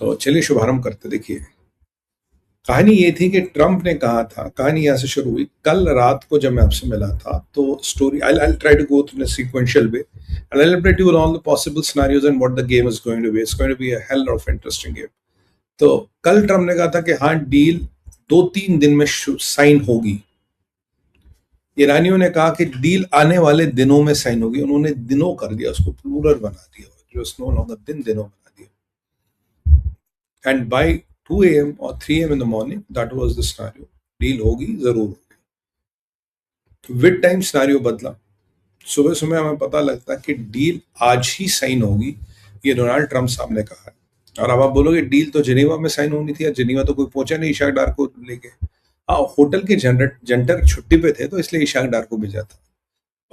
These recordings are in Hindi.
तो चलिए शुभारंभ करते। देखिए, कहानी ये थी कि ट्रंप ने कहा था, कहानी यहाँ से शुरू हुई। कल रात को जब मैं आपसे मिला था तो story I try to go through in a sequential way and I update you on the possible scenarios and what the game is going to be. It's going to be a hell of interesting game. तो कल ट्रंप ने कहा था कि हाँ, डील 2-3 दिन में साइन होगी। ईरानियों ने कहा कि डील आने वाले दिनों में साइन होगी। उन्होंने दिनों कर दिया, उसको प्लूरल बना दिया, जो नो लॉन्गर दिन, दिनों बना दिया। And by 2 a.m. or 3 a.m. in the morning, that was the scenario. Deal होगी, जरूर होगी। विद टाइम सिनेरियो बदला। सुबह सुबह हमें पता लगता कि डील आज ही साइन होगी, ये डोनाल्ड ट्रंप साहब ने कहा है। और अब आप बोलोगे डील तो जिनेवा में साइन होनी थी, या जिनेवा तो कोई पहुंचा नहीं इशाक डार को लेके। हाँ, होटल के जंटर छुट्टी पे थे, तो इसलिए इशाक डार को भेजा था,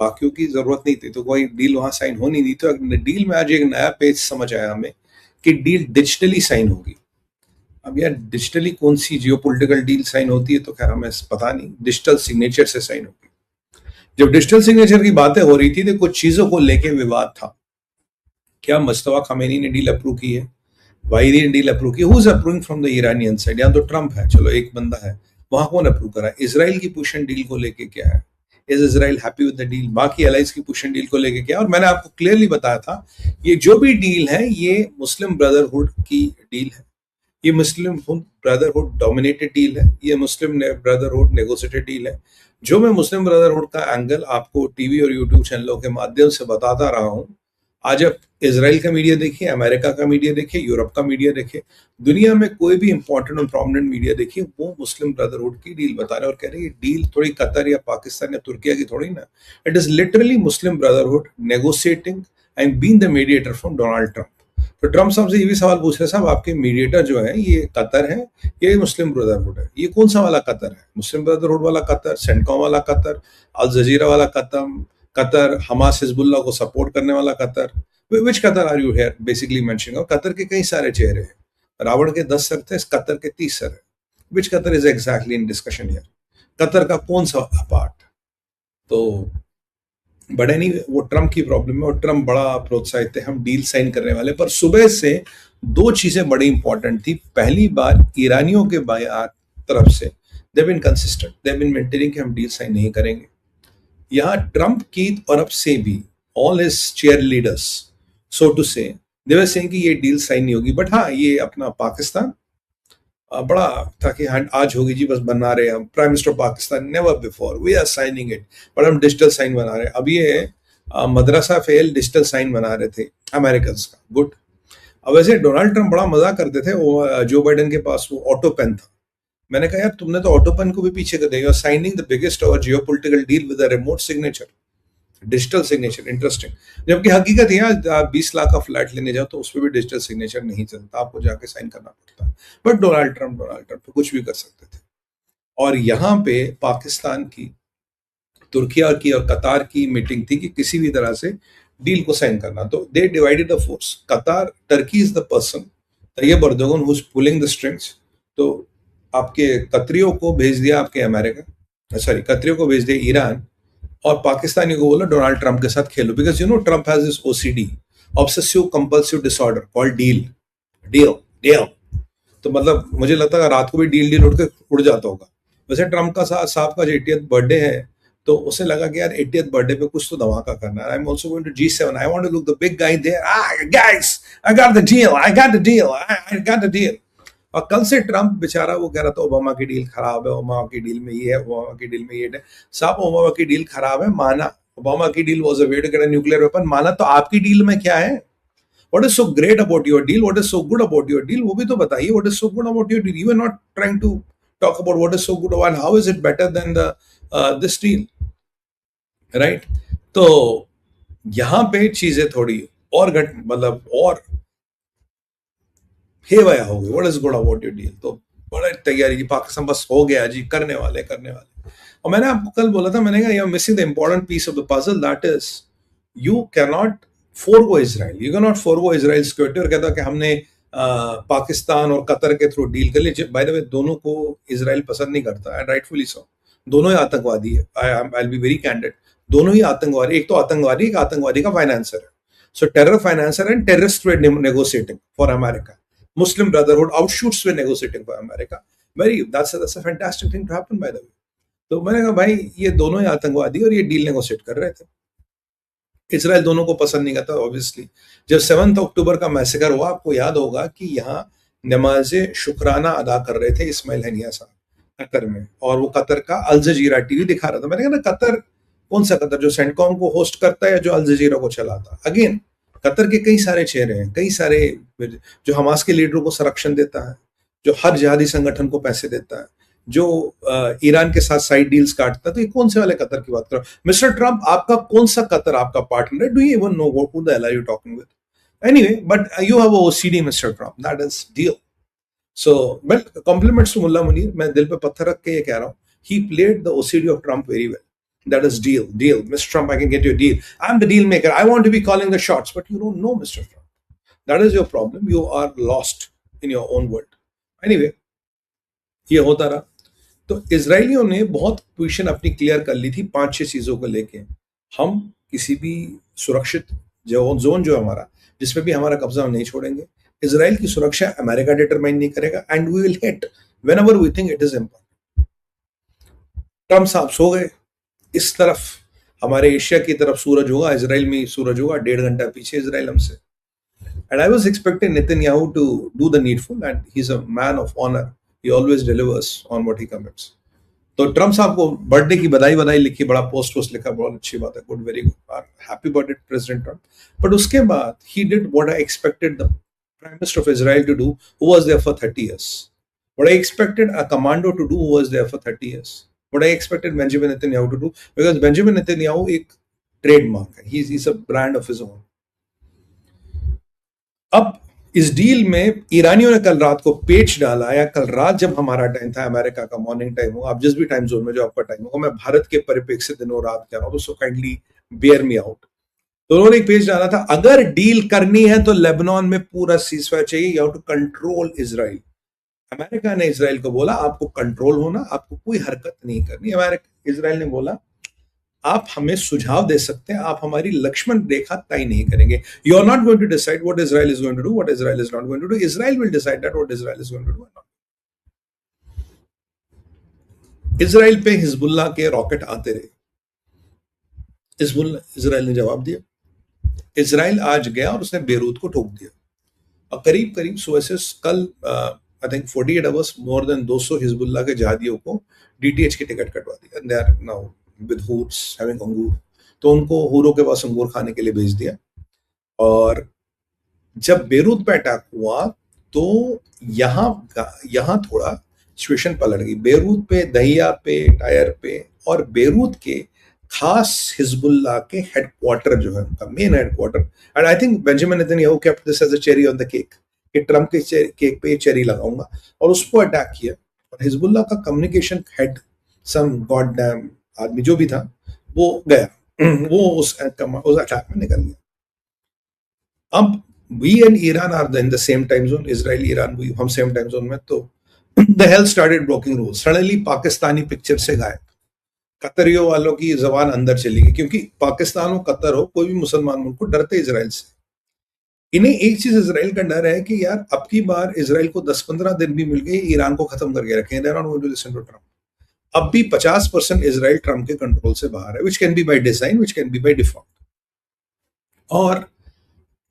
बाकियों की जरूरत नहीं थी। तो कोई डील वहां साइन होनी नहीं। तो डील में आज एक नया पेज समझ आया हमें कि डील डिजिटली साइन होगी। अब यार, डिजिटली कौन सी जियोपॉलिटिकल डील साइन होती है तो खैर हमें पता नहीं। डिजिटल सिग्नेचर से साइन होगी। जब डिजिटल सिग्नेचर की बातें हो रही थी तो कुछ चीजों को लेके विवाद था। क्या मुस्तफा खमेनी ने डील अप्रूव की है? वाहिदी ने डील अप्रूव की? Who is approving from the Iranian side? यहाँ तो ट्रंप है, चलो एक बंदा है। वहां कौन अप्रूव करा है? इजराइल की पुशन डील को लेके क्या है? Is Israel happy with the deal? बाकी एलाइज की पुशन डील को लेके क्या? और मैंने आपको क्लियरली बताया था, ये जो भी डील है ये मुस्लिम ब्रदरहुड की डील है, ये मुस्लिम ब्रदरहुड डोमिनेटेड डील है, ये मुस्लिम ब्रदरहुड नेगोशिएटेड डील है। जो मैं मुस्लिम ब्रदरहुड का एंगल आपको टीवी और यूट्यूब चैनलों के माध्यम से बताता रहा हूं, आज आप इसराइल का मीडिया देखिए, अमेरिका का मीडिया देखिए, यूरोप का मीडिया देखिए, दुनिया में कोई भी इंपॉर्टेंट और प्रोमिनेंट मीडिया देखिए, वो मुस्लिम ब्रदरहुड की डील बता रहे हैं और कह रहे हैं ये डील थोड़ी कतर या पाकिस्तान या तुर्किया की थोड़ी ना। It is literally Muslim brotherhood negotiating and being the mediator from Donald Trump. तो ट्रंप साहब से ये भी सवाल पूछ रहे साहब, आपके मीडिएटर जो है ये कतर है, ये मुस्लिम ब्रदरहुड है? ये कौन सा वाला कतर है? मुस्लिम ब्रदरहुड वाला कतर, सेंटकॉम वाला कतर, अल जजीरा वाला कतर, हमास हिजबुल्लाह को सपोर्ट करने वाला Qatar? Which Qatar are you here basically mentioning? और कतर के कई सारे चेहरे हैं। रावण के 10 सर थे, इस कतर के 30 सर है। Which Qatar is exactly in discussion here? Qatar का कौन सा पार्ट? तो बड़े नहीं, वो ट्रंप की प्रॉब्लम है और ट्रंप बड़ा प्रोत्साहित थे, हम डील साइन करने वाले। पर सुबह से दो चीजें बड़ी इंपॉर्टेंट थी। पहली बार ईरानियों के तरफ से they been consistent, they been maintaining कि हम डील साइन नहीं करेंगे। यहाँ ट्रंप की तरफ से भी all his chair leaders, so to say, they were saying कि ये डील साइन नहीं होगी। बट हाँ, ये अपना पाकिस्तान बड़ा था कि हाँ आज होगी जी, बस बना रहे हैं हम। Prime minister Pakistan, never before we are signing it, but हम डिजिटल साइन बना रहे हैं। अब ये मदरसा फेल डिजिटल साइन बना रहे थे अमेरिकन का। गुड। अब वैसे डोनाल्ड ट्रंप बड़ा मजा करते थे। वो जो बाइडेन के पास वो ऑटो पेन था। मैंने कहा यार, तुमने तो ऑटो पेन को भी पीछे कर दिया। साइनिंग द बिगेस्ट और geopolitical deal with a remote signature, digital signature. Interesting. जबकि हकीकत है, आप 20 लाख का फ्लैट लेने जाओ तो उस पर भी डिजिटल सिग्नेचर नहीं चलता, आपको जाके साइन करना पड़ता है। बट डोनाल्ड ट्रंप तो कुछ भी कर सकते थे। और यहाँ पे पाकिस्तान की, तुर्किया की और कतार की मीटिंग थी कि किसी भी तरह से डील को साइन करना। तो they divided the force. Qatar, Turkey is the person, Tayyip Erdogan, who is pulling the strings. तो आपके कतरियों को भेज दिया आपके अमेरिका, सॉरी कतरियों को भेज दिया ईरान, और पाकिस्तानी को बोला डोनाल्ड ट्रंप के साथ खेलो। Because you know Trump has this OCD, obsessive compulsive disorder, called deal deal deal. तो मतलब मुझे लगता है रात को भी डील डील उठ के उड़ जाता होगा। वैसे ट्रंप का साहब का जो 80th बर्थडे है, तो उसे लगा कि यार 80th बर्थडे पे कुछ तो धमाका करना है। I am also going to G7, I want to look the big guy there. Guys, I got the deal, I got the deal, I got the deal. और कल से ट्रंप बेचारा वो कह रहा था ओबामा की डील खराब है, ओबामा की डील में ये है, ओबामा की डील में ये है। साहब, ओबामा की डील खराब है माना, ओबामा की deal was a way to get a nuclear weapon माना, तो आपकी डील में क्या है? What is so great about your deal? What is so good about your deal? वो भी तो बताइए, what is so good about your deal? You are not trying to talk about what is so good and how is it better than the this deal, right? तो यहाँ पे चीजें थोड़ी और मतलब और हेवया हो गई। What is good about your deal? तो बड़ा तैयारी की, पाकिस्तान बस हो गया जी, करने वाले। और मैंने आपको कल बोला था, मैंने कहा you are missing the important piece of the puzzle, that is you can not forgo Israel, you can not forgo Israel security. और कहता कि हमने पाकिस्तान और कतर के थ्रू डील कर ली। बाय द वे, दोनों को इजराइल पसंद नहीं करता, एंड राइटफुली सो। दोनों ही आतंकवादी है। I will be very candid, दोनों ही आतंकवादी। एक तो आतंकवादी, एक आतंकवादी का फाइनेंसर है। So terror financier and terrorist trade negotiating for America. Muslim Brotherhood outshoots with negotiating for America. That's a fantastic thing to happen, by the way. तो मैंने कहा भाई ये दोनों ही आतंकवादी और ये डील नेगोशिएट कर रहे थे। इसराइल दोनों को पसंद नहीं करता ऑब्वियसली। जब 7 अक्टूबर का मैसेकर हुआ, आपको याद होगा कि यहाँ नमाज शुक्राना अदा कर रहे थे इस्माइल हनिया साहब कतर में, और वो कतर का अल जजीरा टीवी दिखा रहा था। मैंने कहा ना, कतर कौन सा कतर, जो सेंटकॉम को होस्ट करता है या जो अल जजीरा को चलाता? अगेन कतर के कई सारे चेहरे हैं, कई सारे, जो हमास के लीडरों को संरक्षण देता है, जो हर जिहादी संगठन को पैसे देता है, जो ईरान के साथ साइड डील्स काटता है। तो ये कौन से वाले कतर की बात करो? मिस्टर ट्रम्प, आपका कौन सा कतर आपका पार्टनर है? Do you even know who the hell are you talking with? Anyway, but you have a OCD, Mr. Trump. That is deal. So, well, compliments to Mullah Munir. मैं दिल पे पत्थर रख के ये कह रहा हूँ. He played the OCD of Trump very well. That is deal. Mr. Trump, I can get you a deal. I'm the deal maker. I want to be calling the shots, but you don't know, Mr. Trump. That is your problem. You are lost in your own world. Anyway, ये होता रहा. तो इजरायलियों ने बहुत पोजीशन अपनी क्लियर कर ली थी 5-6 चीजों को लेके। हम किसी भी सुरक्षित जोन जो हमारा, जिसमें भी हमारा कब्जा हम नहीं छोड़ेंगे। इजराइल की सुरक्षा अमेरिका डिटरमाइन नहीं करेगा, and we will hit whenever we think it is important. Trump साहब सो गए। इस तरफ हमारे एशिया की तरफ सूरज होगा, इजराइल में सूरज होगा 1.5 घंटा पीछे इजराइल हमसे। And I was expecting Netanyahu to do the needful, and he is a man of honour, he always delivers on what he commits. तो ट्रम्प साहब को बर्थडे की बधाई लिखी, बड़ा पोस्ट लिखा, बहुत अच्छी बात है, good, very good, happy birthday president Trump. But उसके बाद ही did what I expected the prime minister of Israel to do, who was there for 30 years. What I expected a commando to do, who was there for 30 years. What I expected Benjamin Netanyahu to do, because Benjamin Netanyahu एक ट्रेडमार्क है, he's a brand of his own. अब इस डील में ईरानियों ने कल रात को पेच डाला, या कल रात जब हमारा टाइम था, अमेरिका का मॉर्निंग टाइम हो, आप जिस भी टाइम जोन में जो आपका टाइम होगा, मैं भारत के परिप्रेक्ष्य से दिनों रात कह रहा हूं, तो so kindly bear me out. तो उन्होंने एक पेज डाला था, अगर डील करनी है तो लेबनान में पूरा सीजफायर चाहिए, you have to control Israel. America ने इजराइल को बोला आपको कंट्रोल होना, आपको कोई हरकत नहीं करनी। इजराइल ने बोला आप हमें सुझाव दे सकते हैं, आप हमारी लक्ष्मण रेखा तय नहीं करेंगे। You are not going to decide what Israel is going to do, what Israel is not going to do. Israel will decide that what Israel is going to do. Israel पे हिजबुल्लाह के रॉकेट आते रहे, इजराइल ने जवाब दिया। इजराइल आज गया और उसने बेरूत को ठोक दिया, और करीब करीब सुबह से कल I think 48 hours more than 200 Hezbollah के जहादियों को डीटीएच की टिकट कटवा दिया। They are now with houris having अंगूर, तो उनको हूरों के पास अंगूर खाने के लिए भेज दिया। और जब बेरूत पे अटैक हुआ तो यहाँ थोड़ा सिचुएशन पलट गई। बेरूत पे, दहिया पे, टायर पे, और बेरूत के खास हिजबुल्लाह के हेडक्वार्टर जो है, उनका main headquarter, and I think Benjamin Netanyahu kept this as a cherry on the cake, कि ट्रम्प के केक पे चेरी लगाऊंगा, और उसको अटैक किया। और हिजबुल्लाह का कम्युनिकेशन हेड, सम गॉडडैम आदमी जो भी था, वो गया, वो उस अटैक में निकल गया। अब we and Iran are in the same time zone, Israel Iran हम सेम टाइम जोन में, तो the hell started broking rules. Suddenly Pakistani picture से गायब, कतरियों वालों की जबान अंदर चली गई, क्योंकि पाकिस्तान हो, कतर हो, कोई भी मुसलमान मुल्क को डरते इजराइल से। इन्हें एक चीज इजराइल का डर है कि यार अब की बार इजराइल को 10-15 दिन भी मिल गए, ईरान को खत्म करके रखें। They are not going to listen to Trump. अब भी 50% इजराइल ट्रम्प के कंट्रोल से बाहर है, which can be by design, which can be by default. और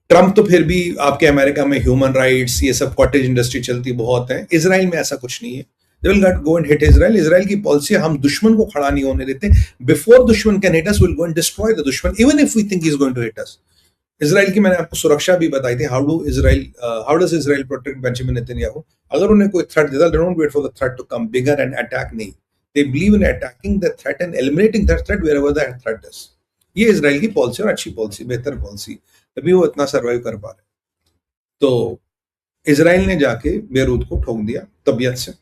ट्रम्प तो फिर भी आपके अमेरिका में ह्यूमन राइट्स, ये सब कॉटेज इंडस्ट्री चलती बहुत है, इजराइल में ऐसा कुछ नहीं है। They will go and hit Israel. Israel की पॉलिसी, हम दुश्मन को खड़ा नहीं होने देते। Before दुश्मन can hit us, we'll go and destroy the दुश्मन, even if we think he's going to hit us. Israel की मैंने आपको सुरक्षा भी बताई थी। how does Israel protect Benjamin Netanyahu? अगर उन्हें कोई थ्रेट देता, they don't wait for the threat to come bigger and attack, नहीं, they believe in attacking the threat and eliminating that threat wherever that threat is. ये इजराइल की पॉलिसी, और अच्छी पॉलिसी, बेहतर पॉलिसी, तभी वो इतना सर्वाइव कर पा रहे। तो इजराइल ने जाके बेरूत को ठोक दिया तबीयत से,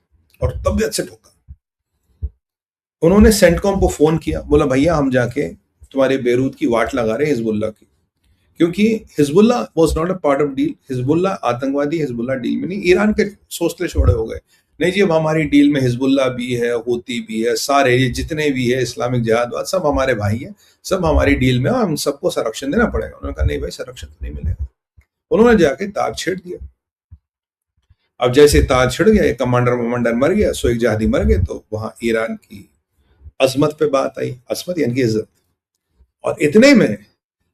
और तबीयत से ठोका। उन्होंने सेंटकॉम को फोन किया, बोला भैया हम जाके तुम्हारे बेरूत की वाट लगा रहे हैं हिजबुल्लाह की, क्योंकि Hezbollah was not a part of deal. Hezbollah आतंकवादी, हिजबुल्लाह डील में नहीं। ईरान के सोचते छोड़े हो गए, नहीं जी अब हमारी डील में हिजबुल्लाह भी है, हूती भी है, सारे जितने भी है इस्लामिक जिहादवाद सब हमारे भाई हैं, सब हमारी डील में, हम सबको संरक्षण देना पड़ेगा। उन्होंने कहा नहीं भाई, संरक्षण तो नहीं मिलेगा। उन्होंने जाके ताक छेड़ दिया। अब जैसे तार छिड़ गया, एक कमांडर वमांडर मर गया, सो एक जहादी मर गए, तो वहां ईरान की अजमत पे बात आई, अजमत यानी कि इज्जत। और इतने में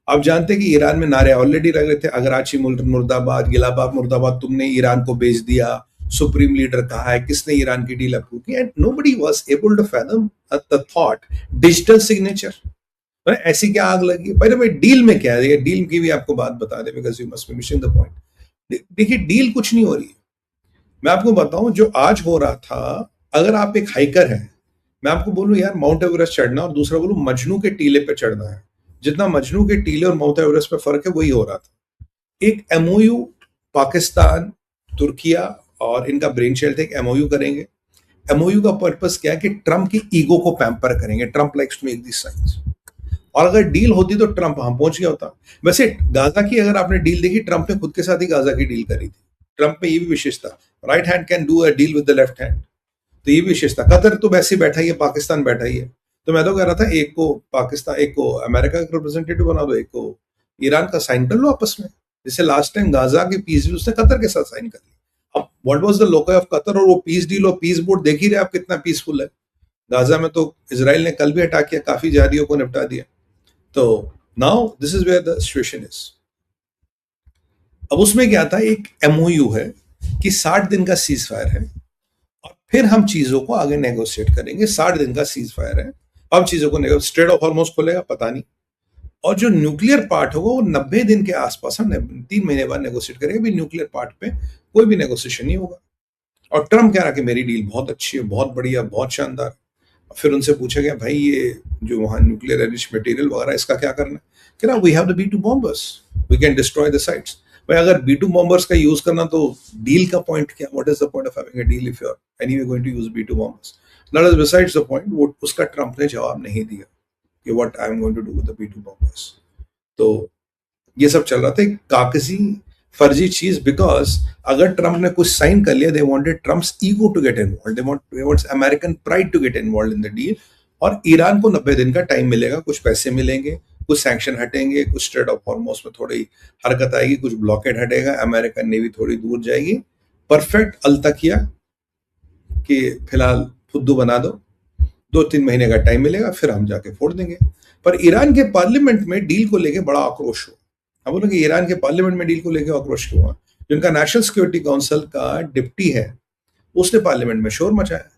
आप जानते हैं कि ईरान में नारे ऑलरेडी लग रहे थे, अगर आची मुर्दाबाद, गिलाबाद मुर्दाबाद, तुमने ईरान को बेच दिया, सुप्रीम लीडर कहा है, किसने ईरान की डील अप्रूव की, and nobody was able to fathom the thought digital signature. ऐसी क्या आग लगी? भाई भाई डील में क्या है, डील की भी आपको बात बता दे, because you must be missing the point. देखिए डील कुछ नहीं हो रही है। मैं आपको बताऊं जो आज हो रहा था, अगर आप एक हाइकर हैं, मैं आपको बोलूं यार माउंट एवरेस्ट चढ़ना और दूसरा बोलूं मजनू के टीले पे चढ़ना है, जितना मजनू के टीले और माउंट एवरेस्ट पे फर्क है वही हो रहा था। एक एमओयू पाकिस्तान, तुर्किया और इनका ब्रेन शेल थे, एक एमओयू करेंगे। एमओयू का पर्पस क्या है कि ट्रम्प की ईगो को पैम्पर करेंगे। Trump likes to make this science. और अगर डील होती तो ट्रम्प वहां पहुंच गया होता। वैसे गाजा की अगर आपने डील देखी, ट्रम्प ने खुद के साथ ही गाजा की डील करी थी। ट्रम्प में ये भी विशेषता, right hand can do a deal with the left hand, तो ये भी विशेषता। कतर तो वैसे बैठा ही है, पाकिस्तान बैठा ही है। तो मैं तो कह रहा था एक को पाकिस्तान, एक को अमेरिका का रिप्रेजेंटेटिव बना दो, एक को ईरान का, साइन कर लो आपस में। जैसे लास्ट टाइम गाजा की पीस डील उसने कतर के साथ साइन कर ली। अब what was the local of Qatar, और वो पीस डील और पीस बोर्ड देख ही रहे आप कितना पीसफुल है। गाजा में तो इसराइल ने कल भी अटैक किया, काफी जहादियों को निपटा दिया। तो now this is where the situation is. अब उसमें क्या था, एक एमओयू है कि 60 दिन का सीज फायर है और फिर हम चीजों को आगे नेगोशिएट करेंगे। 60 दिन का सीज फायर है, अब चीजों को स्ट्रेट ऑफ हॉर्मुज खोलेगा पता नहीं, और जो न्यूक्लियर पार्ट होगा वो 90 दिन के आसपास, हम 3 महीने बाद नेगोशिएट करेंगे। भी न्यूक्लियर पार्ट पे कोई भी नेगोशिएशन नहीं होगा। और ट्रम्प कह रहा कि मेरी डील बहुत अच्छी है, बहुत बढ़िया, बहुत शानदार। फिर उनसे पूछा गया भाई ये जो वहां न्यूक्लियर एनरिच मटेरियल वगैरह इसका क्या करना है? कह रहा we have the B2 bombers, we can destroy the sites. भाई अगर B2 बॉम्बर्स का यूज करना, तो डील का पॉइंट क्या? What is the point of having a deal if you are anyway going to use B2 bombers? That is besides the point. वो उसका ट्रम्प ने जवाब नहीं दिया कि what I am going to do with the B2 bombers. तो ये सब चल रहा था, एक कागजी फर्जी चीज। बिकॉज अगर ट्रम्प ने कुछ साइन कर लिया, they wanted Trump's ego to get involve, they wants American pride to get involve in the deal. और ईरान को 90 दिन का टाइम मिलेगा, कुछ पैसे मिलेंगे, कुछ सैंक्शन हटेंगे, कुछ स्ट्रेट ऑफ हॉर्मुज में थोड़ी हरकत आएगी, कुछ ब्लॉकेड हटेगा, अमेरिकन नेवी थोड़ी दूर जाएगी। परफेक्ट अलतकिया कि फिलहाल फुद्दू बना दो, 2-3 महीने का टाइम मिलेगा, फिर हम जाके फोड़ देंगे। पर ईरान के पार्लियामेंट में डील को लेके बड़ा आक्रोश हुआ। अब बोलोगे ईरान के पार्लियामेंट में डील को लेके आक्रोश क्यों हुआ? जिनका नेशनल सिक्योरिटी काउंसिल का डिप्टी है, उसने पार्लियामेंट में शोर मचाया,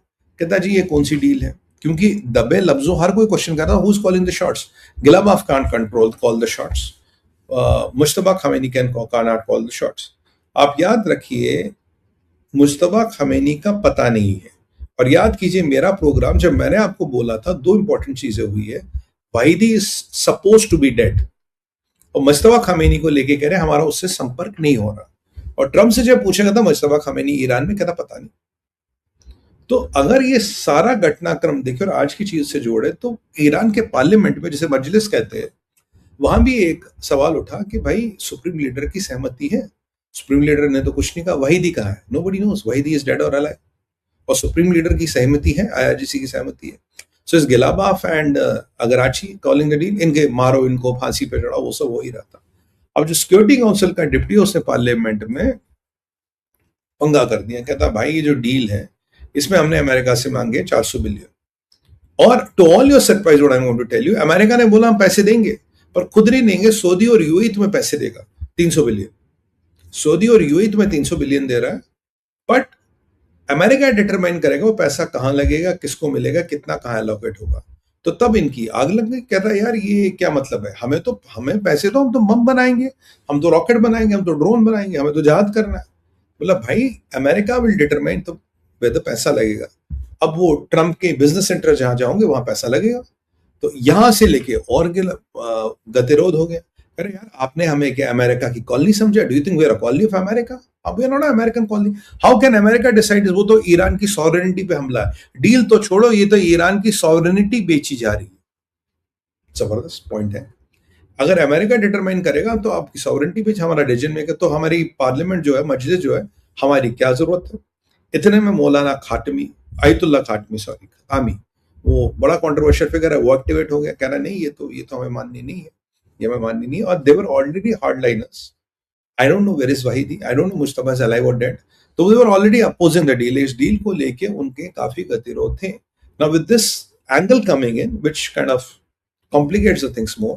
कहता जी ये कौन सी डील है? क्योंकि दबे लफ्जों हर कोई क्वेश्चन कर रहा है, who is calling the shots? Ghalibaf can't control call the shots, Mojtaba Khamenei can not call the shots. आप याद रखिए मुश्तबा खमेनी का पता नहीं है। और याद कीजिए मेरा प्रोग्राम जब मैंने आपको बोला था, 2 इंपॉर्टेंट चीजें हुई है। Vahidi is suppose to be dead, और मुश्तबा खमेनी को लेके कह रहे हैं हमारा उससे संपर्क नहीं हो रहा। और ट्रम्प से जब पूछा गया था मुश्तबा खमेनी ईरान में, कहता पता नहीं। तो अगर ये सारा घटनाक्रम देखे और आज की चीज से जोड़े, तो ईरान के पार्लियामेंट में, जिसे मजलिस कहते हैं, वहां भी एक सवाल उठा कि भाई सुप्रीम लीडर की सहमति है? सुप्रीम लीडर ने तो कुछ नहीं कहा। वहीदी कहा है? नोबडी नोस वहीदी इज डेड और अलाइव। और सुप्रीम लीडर की सहमति है, IRGC की सहमति है। सो इस गिलाबाफ एंड अगराची कॉलिंग द डील, इनके मारो, इनको फांसी पे चढ़ाओ, वो सब हो ही रहा था। अब जो सिक्योरिटी काउंसिल का डिप्टी, उसने पार्लियामेंट में पंगा कर दिया, कहता भाई ये जो डील है इसमें हमने अमेरिका से मांगे 400 बिलियन। और to all your surprise what I am going to tell you, America ने बोला हम पैसे देंगे, पर खुद नहीं देंगे, सऊदी और यूएई तुम्हें पैसे देगा 300 बिलियन। सऊदी और यूएई तुम्हें 300 बिलियन दे रहा है, बट अमेरिका डिटरमाइन करेगा वो पैसा कहां लगेगा, किसको मिलेगा, कितना कहां एलोकेट होगा। तो तब इनकी आग लग गई। कह रहा है यार ये क्या मतलब है, हमें पैसे दो, हम तो बम बनाएंगे, हम तो रॉकेट बनाएंगे, हम तो ड्रोन बनाएंगे, हमें तो जहाज करना है। मतलब भाई अमेरिका विल डिटरमाइन तो वेदर पैसा लगेगा। अब वो ट्रम्प के बिजनेस सेंटर जहां जाओगे वहां पैसा लगेगा। तो यहां से लेके और गतिरोध हो गया। अरे यार आपने हमें क्या अमेरिका की कॉलोनी समझा? Do you think we are a colony of America? अब we are not a American colony. How can America decide? वो तो ईरान की सॉवरेनिटी पे हमला है। डील तो छोड़ो, ये तो ईरान की सॉवरेनिटी बेची जा रही है। जबरदस्त पॉइंट है। अगर अमेरिका डिटरमाइन करेगा तो आपकी सॉवरेनिटी पे हमारा डिसीजन मेकर, तो हमारी पार्लियामेंट जो है, मस्जिद जो है, हमारी क्या जरूरत है? इतने में मौलाना खाटमी, आयतुल्ला खाटमी, सॉरी खामी, वो बड़ा कंट्रोवर्शियल फिगर है, वो एक्टिवेट हो गया, कह रहा नहीं ये तो हमें माननी नहीं है, ये हमें माननी नहीं है। और they were already hardliners. I don't know where is Vahidi, I don't know Mustafa is alive और डेड, तो they were already opposing the deal, इस डील को लेके उनके काफी गतिरोध थे. Now with this angle coming in, which kind of complicates the things more,